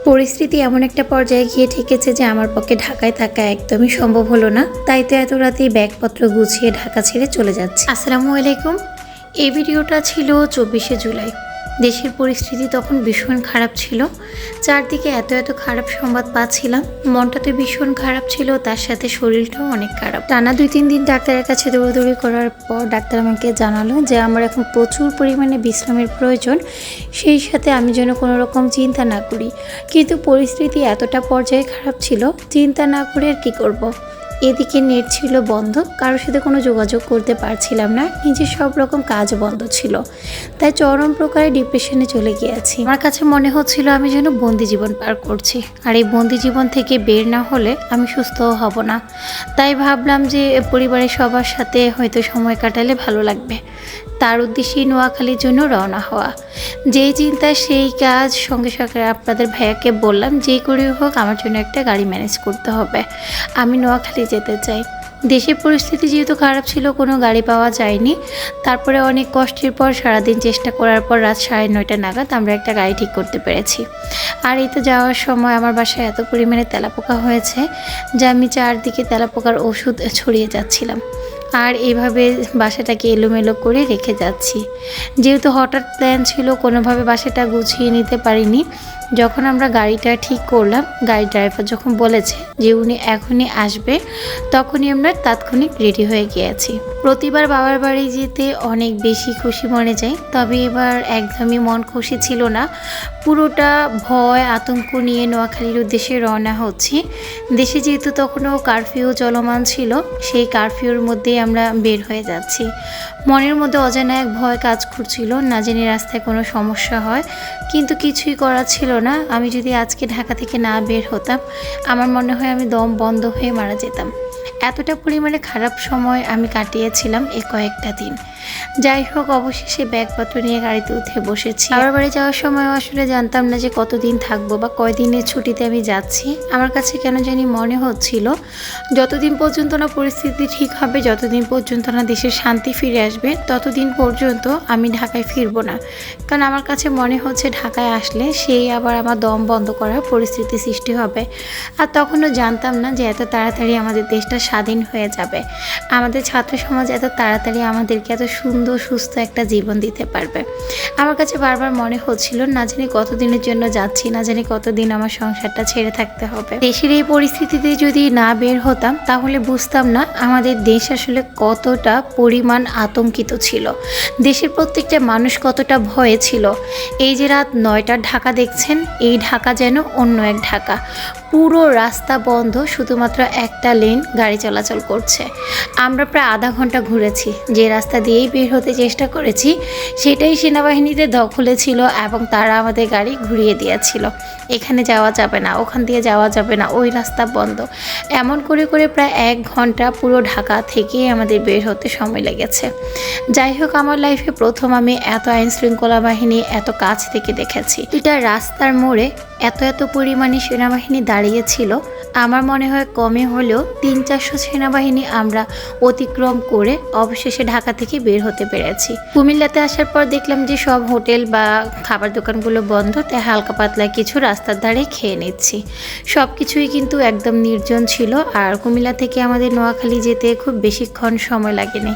পরিস্থিতি এমন একটা পর্যায়ে গিয়ে ঠেকেছে যে আমার পক্ষে ঢাকায় থাকা একদমই সম্ভব হলো না। তাই তো এত রাতেই ব্যাগপত্র গুছিয়ে ঢাকা ছেড়ে চলে যাচ্ছি। আসসালামু আলাইকুম। এই ভিডিওটা ছিল 24শে জুলাই। দেশের পরিস্থিতি তখন ভীষণ খারাপ ছিল। চারদিকে এত খারাপ সংবাদ পাচ্ছিলাম। মনটা তো ভীষণ খারাপ ছিল, তার সাথে শরীরটাও অনেক খারাপ। টানা 2-3 দিন ডাক্তারের কাছে দৌড়াদৌড়ি করার পর ডাক্তার আমাকে জানালো যে আমার এখন প্রচুর পরিমাণে বিশ্রামের প্রয়োজন, সেই সাথে আমি যেন কোনো রকম চিন্তা না করি। কিন্তু পরিস্থিতি এতটা পর্যায়ে খারাপ ছিল, চিন্তা না করে আর কী করব। এদিকে নেট ছিল বন্ধ, কারোর সাথে কোনো যোগাযোগ করতে পারছিলাম না, নিজের সব রকম কাজ বন্ধ ছিল। তাই চরম প্রকারে ডিপ্রেশনে চলে গিয়েছি। আমার কাছে মনে হচ্ছিল আমি যেন বন্দি জীবন পার করছি, আর এই বন্দি জীবন থেকে বের না হলে আমি সুস্থও হব না। তাই ভাবলাম যে পরিবারের সবার সাথে হয়তো সময় কাটালে ভালো লাগবে। তার উদ্দেশ্যেই নোয়াখালীর জন্য রওনা হওয়া। যেই চিন্তা সেই কাজ। সঙ্গে সঙ্গে আপনাদের ভাইয়াকে বললাম যে করেই হোক আমার জন্য একটা গাড়ি ম্যানেজ করতে হবে, আমি নোয়াখালী যেতে চাই। দেশের পরিস্থিতি যেহেতু খারাপ ছিল, কোনো গাড়ি পাওয়া যায়নি। তারপরে অনেক কষ্টের পর সারাদিন চেষ্টা করার পর রাত 9:30 নাগাদ আমরা একটা গাড়ি ঠিক করতে পেরেছি। আর এই তো যাওয়ার সময় আমার বাসায় এত পরিমাণে তেলাপোকা হয়েছে যে আমি চারদিকে তেলাপোকার ওষুধ ছড়িয়ে যাচ্ছিলাম, আর এইভাবে বাসাটাকে এলোমেলো করে রেখে যাচ্ছি। যেহেতু হঠাৎ প্ল্যান ছিল, কোনোভাবে বাসাটা গুছিয়ে নিতে পারিনি। যখন আমরা গাড়িটা ঠিক করলাম, গাড়ি ড্রাইভার যখন বলেছে যে উনি এখনই আসবে, তখনই আমরা তাৎক্ষণিক রেডি হয়ে গিয়েছি। প্রতিবার বাবার বাড়ি যেতে অনেক বেশি খুশি মনে যায়, তবে এবার একদমই মন খুশি ছিল না। পুরোটা ভয় আতঙ্ক নিয়ে নোয়াখালীর উদ্দেশ্যে রওনা হচ্ছি। দেশে যেহেতু তখনও কারফিউ চলমান ছিল, সেই কারফিউর মধ্যেই আমরা বের হয়ে যাচ্ছি। মনের মধ্যে অজানা এক ভয় কাজ করছিল, না জানি রাস্তায় কোনো সমস্যা হয়, কিন্তু কিছুই করার ছিল না। আমি যদি আজকে ঢাকা থেকে না বের হতাম, আমার মনে হয় আমি দম বন্ধ হয়ে মারা যেতাম। এতটা পরিমাণে খারাপ সময় আমি কাটিয়েছিলাম এই কয়েকটা দিন। যাই হোক, অবশেষে ব্যাগপত্র নিয়ে গাড়িতে উঠে বসেছি। আমার বাড়ি যাওয়ার সময় আসলে জানতাম না যে কতদিন থাকবো বা কয়দিনের ছুটিতে আমি যাচ্ছি। আমার কাছে কেন জানি মনে হচ্ছিল যতদিন পর্যন্ত না পরিস্থিতি ঠিক হবে, যতদিন পর্যন্ত না দেশের শান্তি ফিরে আসবে, ততদিন পর্যন্ত আমি ঢাকায় ফিরবো না। কারণ আমার কাছে মনে হচ্ছে ঢাকায় আসলে সেই আবার আমার দম বন্ধ করার পরিস্থিতি সৃষ্টি হবে। আর তখনও জানতাম না যে এত তাড়াতাড়ি আমাদের দেশটা স্বাধীন হয়ে যাবে, আমাদের ছাত্র সমাজ এত তাড়াতাড়ি আমাদেরকে এত সুন্দর সুস্থ একটা জীবন দিতে পারবে। আমার কাছে বারবার মনে হচ্ছিল না জানি কতদিনের জন্য যাচ্ছি, না জানি কতদিন আমার সংসারটা ছেড়ে থাকতে হবে। দেশের এই পরিস্থিতিতে যদি না বের হতাম, তাহলে বুঝতাম না আমাদের দেশ আসলে কতটা পরিমাণ আতঙ্কিত ছিল, দেশের প্রত্যেকটা মানুষ কতটা ভয়ে ছিল। এই যে রাত 9টার ঢাকা দেখছেন, এই ঢাকা যেন অন্য এক ঢাকা। পুরো রাস্তা বন্ধ, শুধুমাত্র একটা লেন গাড়ি চলাচল করছে। আমরা প্রায় আধা ঘন্টা ঘুরেছি, যে রাস্তা দিয়েই বের হতে চেষ্টা করেছি সেটাই সেনাবাহিনীদের দখলে ছিল এবং তারা আমাদের গাড়ি ঘুরিয়ে দিয়েছিল। এখানে যাওয়া যাবে না, ওখান দিয়ে যাওয়া যাবে না, ওই রাস্তা বন্ধ। এমন করে প্রায় 1 ঘন্টা পুরো ঢাকা থেকে আমাদের বের হতে সময় লেগেছে। যাই হোক, আমার লাইফে প্রথম আমি এত আইন শৃঙ্খলা বাহিনী এত কাছ থেকে দেখেছি। এটা রাস্তার মোড়ে এত পরিমাণে সেনাবাহিনী দাঁড়িয়েছিল। আমার মনে হয় কমে হলেও 300-400 সেনাবাহিনী আমরা অতিক্রম করে অবশেষে ঢাকা থেকে বের হতে পেরেছি। কুমিল্লাতে আসার পর দেখলাম যে সব হোটেল বা খাবার দোকানগুলো বন্ধ, তাই হালকা পাতলা কিছু রাস্তার ধারে খেয়ে নিচ্ছি। সব কিছুই কিন্তু একদম নির্জন ছিল। আর কুমিল্লা থেকে আমাদের নোয়াখালী যেতে খুব বেশিক্ষণ সময় লাগেনি।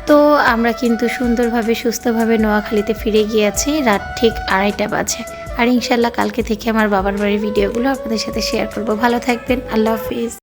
তো আমরা কিন্তু সুন্দরভাবে সুস্থভাবে নোয়াখালীতে ফিরে গিয়েছি রাত ঠিক 2:30 বাজে। আর ইনশাল্লাহ কালকে থেকে আমার বাবার বাড়ির ভিডিওগুলো আপনাদের সাথে শেয়ার করব। ভালো থাকবেন, আল্লাহ হাফিজ।